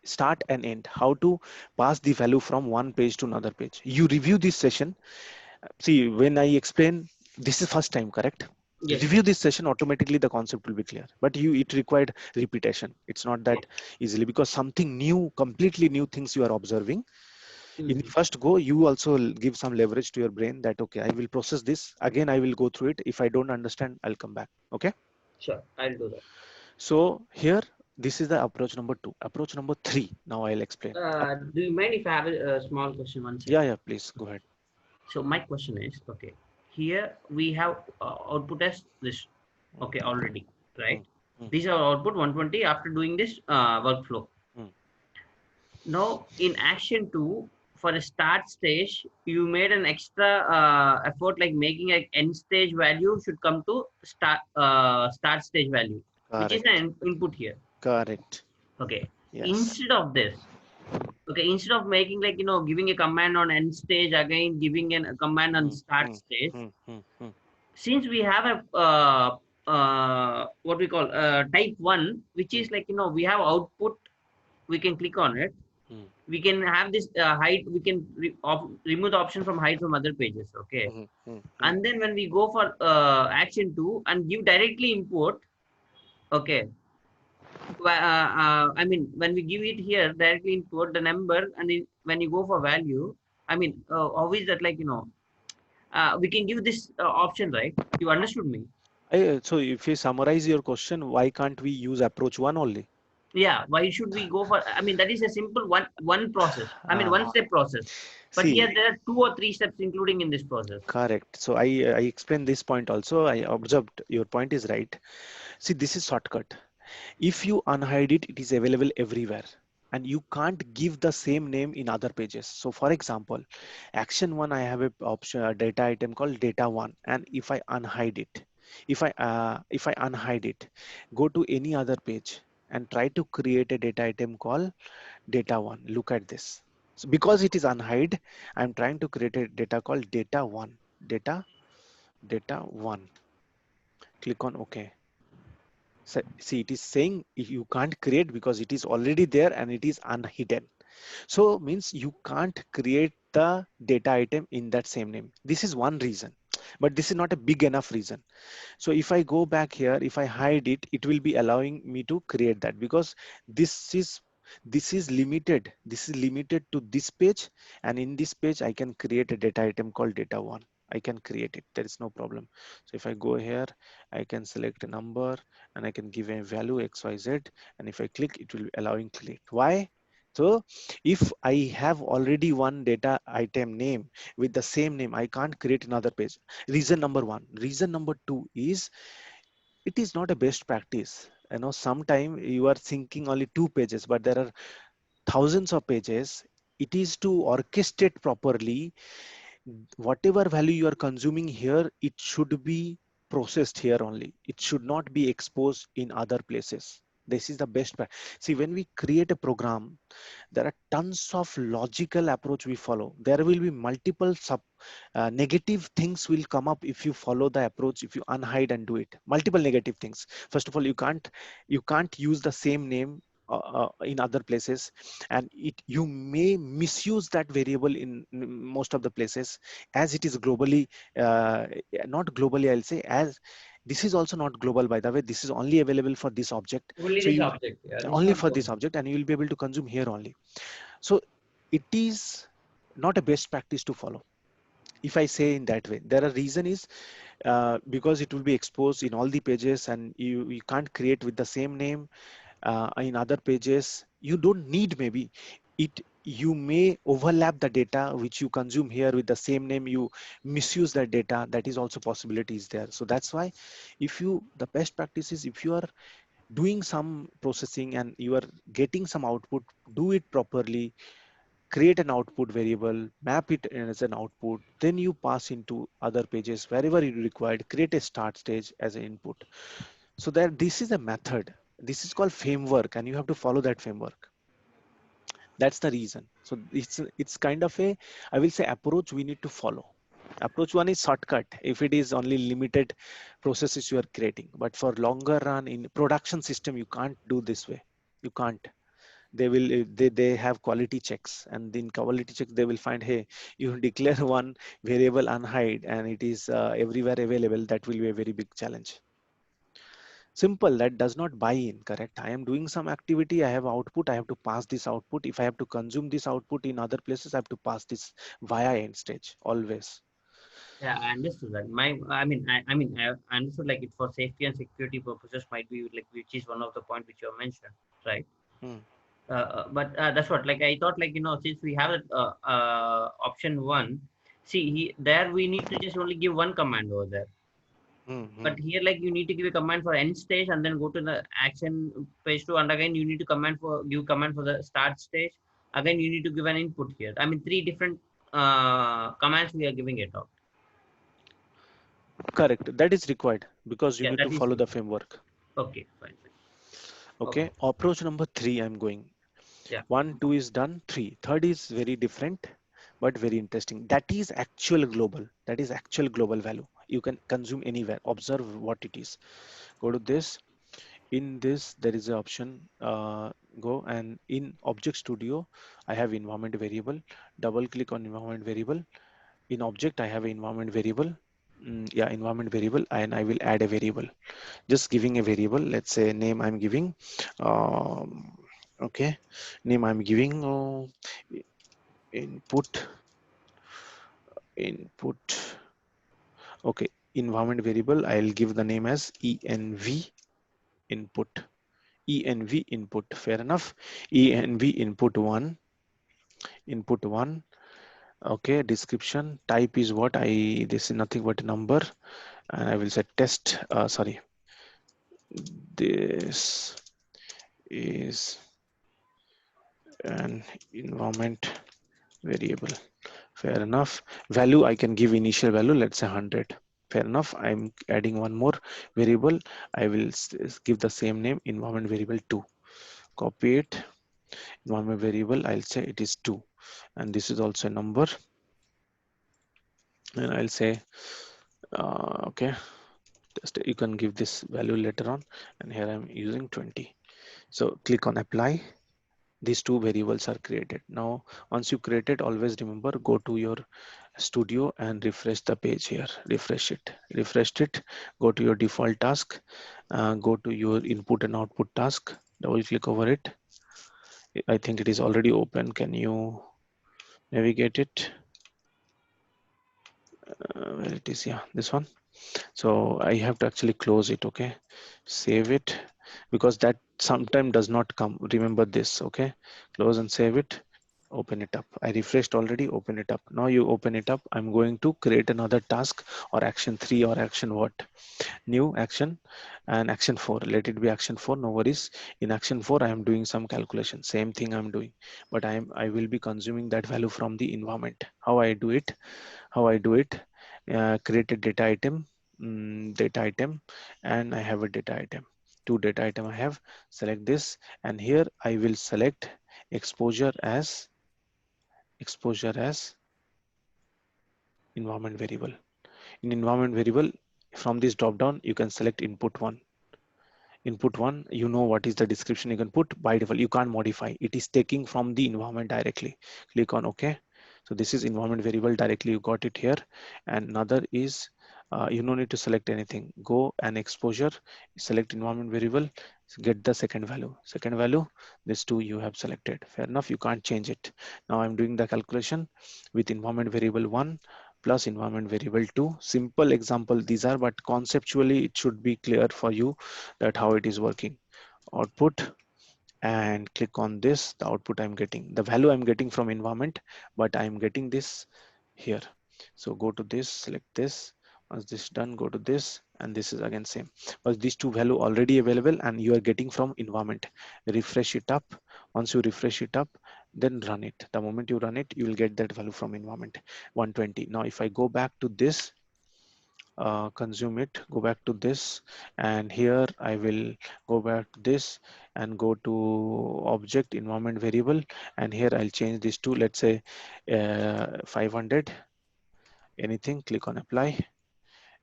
start and end, how to pass the value from one page to another page. You review this session. See, when I explain, this is first time, correct? Yes, Review yes. this session, automatically the concept will be clear. But it required repetition. It's not that easily, because something new, completely new things you are observing. In the Mm. first go, you also give some leverage to your brain that, okay, I will process this. Again, I will go through it. If I don't understand, I'll come back. Okay. Sure, I'll do that. So here, this is the approach number 2. Approach number 3. Now I'll explain. Do you mind if I have a small question? One Yeah, second. yeah, please go ahead. So my question is, okay, here we have output as this, Mm, okay, already, right? mm, mm, These are output 120 after doing this workflow. mm. Now in action two, for a start stage, you made an extra effort like making an end stage value should come to start stage value, which is Correct. an input here. Correct. Okay. Yes. Instead of this, okay, instead of making like giving a command on end stage again, giving a command on Mm, start mm, stage, mm, mm, mm, since we have a what we call type one, which mm, is like we have output, we can click on it, mm, we can have this hide, we can remove the option from hide from other pages, okay. mm, mm, mm. And then when we go for action 2 and give directly import, okay, I mean when we give it here directly import the number, and then when you go for value, I mean how is that like we can give this option, right? You understood me? So if you summarize your question, why can't we use approach 1 only? Yeah, why should we go for, I mean that is a simple one process, I mean one Ah, step process, but here see, there are 2 or 3 steps including in this process. correct. So I explained this point also. I observed your point is right. See, this is shortcut. If you unhide it, it is available everywhere. And you can't give the same name in other pages. So for example, action 1, I have a option, a data item called data 1. And if I unhide it, if I unhide it, go to any other page and try to create a data item called data 1. Look at this. So because it is unhide, I'm trying to create a data called data 1. Data 1. Click on OK. So, see, it is saying you can't create because it is already there and it is unhidden. So means you can't create the data item in that same name. This is one reason, but this is not a big enough reason. So if I go back here, if I hide it, it will be allowing me to create that, because this is this is limited. This is limited to this page, and in this page I can create a data item called data 1. I can create it. There is no problem. So if I go here, I can select a number and I can give a value XYZ. And if I click, it will be allowing click. Why? So if I have already one data item name with the same name, I can't create another page. Reason number 1. Reason number 2 is it is not a best practice. You know, sometime you are thinking only 2 pages, but there are thousands of pages. It is to orchestrate properly. Whatever value you are consuming here, it should be processed here only. It should not be exposed in other places. This is the best part. See, when we create a program, there are tons of logical approach we follow. There will be multiple negative things will come up if you follow the approach, if you unhide and do it. Multiple negative things. First of all, you can't use the same name in other places, and you may misuse that variable in most of the places, as it is globally uh, not globally, I'll say, as this is also not global, by the way. This is only available for this object. Only So this you object, yeah, this is only not for this global. object, and you will be able to consume here only. So it is not a best practice to follow, if I say in that way. There are reason is because it will be exposed in all the pages, and you can't create with the same name in other pages. You don't need, maybe it, you may overlap the data which you consume here with the same name, you misuse that data. That is also possibilities there. So that's why, if you, the best practice is, if you are doing some processing and you are getting some output, do it properly. Create an output variable, map it as an output, then you pass into other pages wherever you required. Create a start stage as an input. So that this is a method. This is called framework, and you have to follow that framework. That's the reason. So it's kind of a, I will say, approach we need to follow. Approach 1 is shortcut if it is only limited processes you are creating, but for longer run in production system, you can't do this way. You can't. They will they have quality checks, and in quality checks they will find, hey, you declare one variable unhide and it is everywhere available. That will be a very big challenge. Simple, that does not buy in. Correct, I am doing some activity, I have output, I have to pass this output. If I have to consume this output in other places, I have to pass this via end stage always. Yeah, I understood that. I understood like it for safety and security purposes might be like, which is one of the point which you have mentioned, right? Hmm, But that's what, like, I thought, like, since we have option one, see, there we need to just only give one command over there. hmm, hmm. But here, like, you need to give a command for end stage and then go to the action page two, and again you need to give command for the start stage. Again, you need to give an input here. I mean, three different commands we are giving it out. Correct, that is required because you Yeah, need to that is follow the required. framework. Okay, fine, fine. Okay, Okay, approach number 3 I'm going. yeah. 1 2 is done. Third is very different but very interesting. That is actual global. That is actual global value. You can consume anywhere. Observe what it is. Go to this. In this, there is an option. Go and in Object Studio, I have environment variable. Double click on environment variable. In object, I have an environment variable. Yeah, environment variable, and I will add a variable. Just giving a variable. Let's say name I'm giving. Um, okay, name I'm giving. Input input. Okay, environment variable, I'll give the name as env input. Env input, fair enough. Env input one. Okay, description type is what I, this is nothing but a number, and I will say test, sorry, this is an environment variable. Fair enough. Value, I can give initial value, let's say 100. Fair enough. I'm adding one more variable. I will give the same name, environment variable 2. Copy it. Environment variable, I'll say it is 2. And this is also a number. And I'll say, okay, just you can give this value later on. And here I'm using 20. So click on apply. These two variables are created. Now, once you create it, always remember, go to your studio and refresh the page here. Refresh it, go to your default task, go to your input and output task, double click over it. I think it is already open. Can you navigate it? Where it is? Yeah, this one. So I have to actually close it. Okay, save it, because that sometime does not come. Remember this. Okay, close and save it. Open it up. I refreshed already. Open it up. Now you open it up. I'm going to create another task or action 3 or action what? New action, and action 4. Let it be action 4. No worries. In action 4, I am doing some calculation. Same thing I'm doing, but I will be consuming that value from the environment. How I do it? How I do it? Create a data item, data item, and I have a data item. Two data item I have. Select this, and here I will select exposure as environment variable. In environment variable, from this drop down, you can select input one. You know what is the description you can put. By default, you can't modify. It is taking from the environment directly. Click on OK. So this is environment variable directly. You got it here. And another is, you don't need to select anything. Go and exposure, select environment variable, get the second value. This two you have selected. Fair enough. You can't change it. Now I'm doing the calculation with environment variable 1 plus environment variable 2. Simple example these are, but conceptually it should be clear for you that how it is working. Output, and click on this. The output I'm getting, the value I'm getting from environment, but I'm getting this here. So go to this, select this. Once this is done, go to this, and this is again same. But these two value already available and you are getting from environment. Refresh it up. Once you refresh it up, then run it. The moment you run it, you will get that value from environment 120. Now if I go back to this, consume it, go back to this, and here I will go back to this and go to object environment variable, and here I'll change this to, let's say, 500 anything. Click on apply,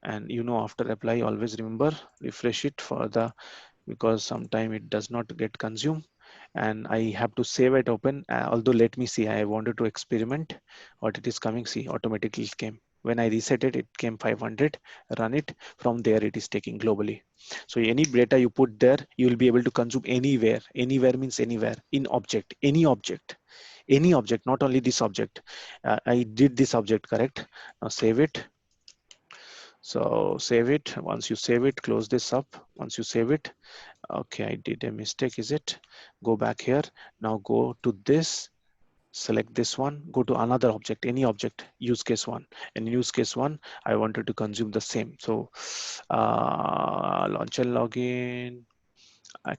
and after apply, always remember refresh it for the, because sometime it does not get consumed. and I have to save it open. Although let me see, I wanted to experiment what it is coming. See, automatically it came. When I reset it, it came 500. Run it. From there, it is taking globally. So any data you put there, you will be able to consume anywhere. Anywhere means anywhere in object, any object, not only this object. I did this object correct. Now save it. So save it. Once you save it, close this up. Once you save it, okay, I did a mistake. Is it? Go back here. Now go to this. Select this one, go to another object, any object, use case one. In use case one, I wanted to consume the same. So launch and login,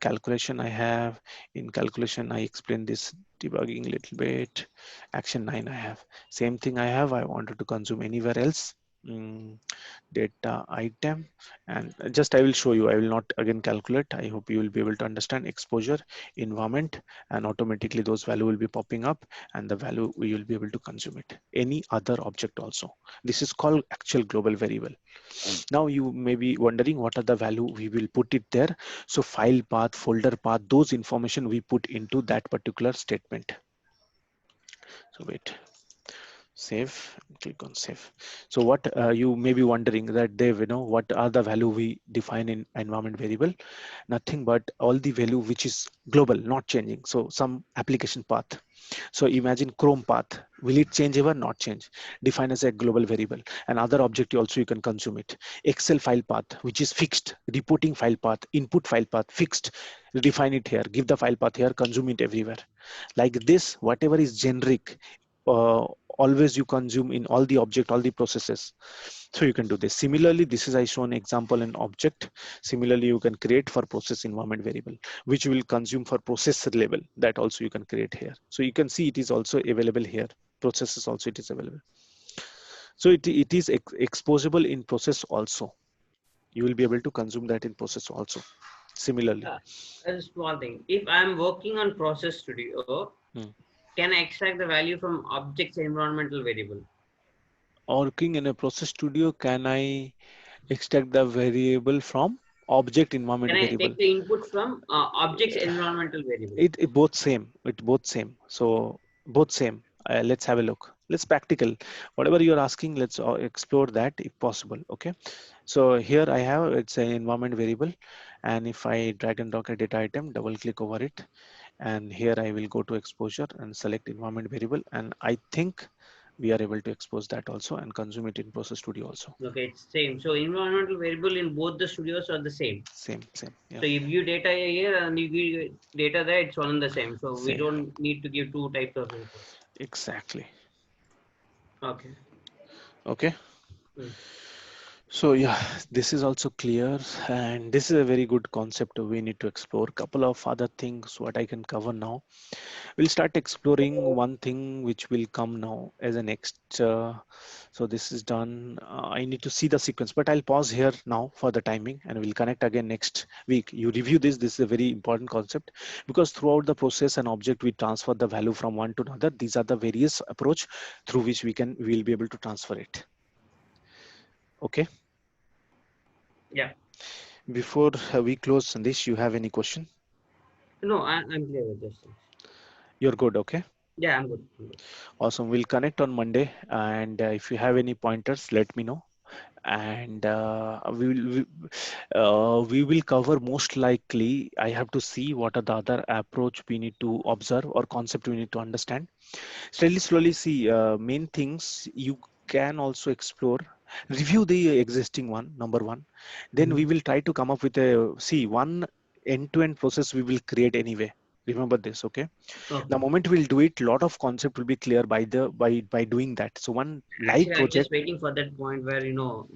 calculation I have. In calculation, I explained this debugging a little bit. Action 9 I have. Same thing I have. I wanted to consume anywhere else. Data item, and just I will show you. I will not again calculate. I hope you will be able to understand exposure, environment, and automatically those value will be popping up, and the value we will be able to consume it. Any other object also. This is called actual global variable. Now you may be wondering what are the value we will put it there. So file path, folder path, those information we put into that particular statement. So wait. Save, click on save. So what you may be wondering that Dev, what are the value we define in environment variable? Nothing but all the value which is global, not changing. So some application path. So imagine Chrome path. Will it change ever? Not change. Define as a global variable. And other object also you can consume it. Excel file path, which is fixed. Reporting file path, input file path, fixed. Define it here. Give the file path here. Consume it everywhere. Like this, whatever is generic, always you consume in all the object, all the processes. So you can do this. Similarly, this is I show an example in object. Similarly, you can create for process environment variable, which will consume for process level. That also you can create here. So you can see it is also available here. Processes also it is available. So it is exposable in process also. You will be able to consume that in process also. Similarly. A small thing. If I'm working on Process Studio, can I extract the value from object's environmental variable? Working in a process studio, can I extract the variable from object environment Can I variable? take the input from object's environmental variable? It both same. It both same. So both same. Let's have a look. Let's practical. Whatever you're asking, let's explore that if possible. Okay. So here I have it's an environment variable, and if I drag and drop a data item, double click over it, and here I will go to exposure and select environment variable, and I think we are able to expose that also and consume it in Process Studio also. Okay, it's same. So environmental variable in both the studios are the same. Same. Yeah. So you give data here and you give data there, it's all in the same. So we don't need to give two types of input. Exactly. Okay. So yeah, this is also clear, and this is a very good concept we need to explore. Couple of other things what I can cover now. We'll start exploring one thing which will come now as a next. So this is done. I need to see the sequence, but I'll pause here now for the timing, and we'll connect again next week. You review this. This is a very important concept because throughout the process and object we transfer the value from one to another. These are the various approach through which we'll be able to transfer it. Okay. Yeah. Before we close, Sandesh, you have any question? No, I'm clear with this. You're good, okay? Yeah, I'm good. Awesome. We'll connect on Monday, and if you have any pointers, let me know. And we will cover most likely. I have to see what are the other approach we need to observe or concept we need to understand. Slowly see main things you can also explore. Review the existing one, number one. Then we will try to come up with one end-to-end process we will create anyway. Remember this, okay? The moment we'll do it, lot of concept will be clear by doing that. So one live Actually, project. I'm just waiting for that point where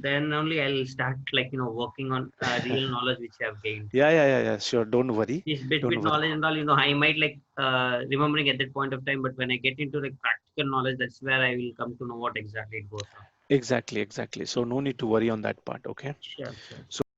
then only I'll start working on real knowledge which I've gained. Yeah. Sure. Don't worry. This bit knowledge and all, I might remembering at that point of time, but when I get into practical knowledge, that's where I will come to know what exactly it goes on. Exactly. So no need to worry on that part. Okay. Sure. So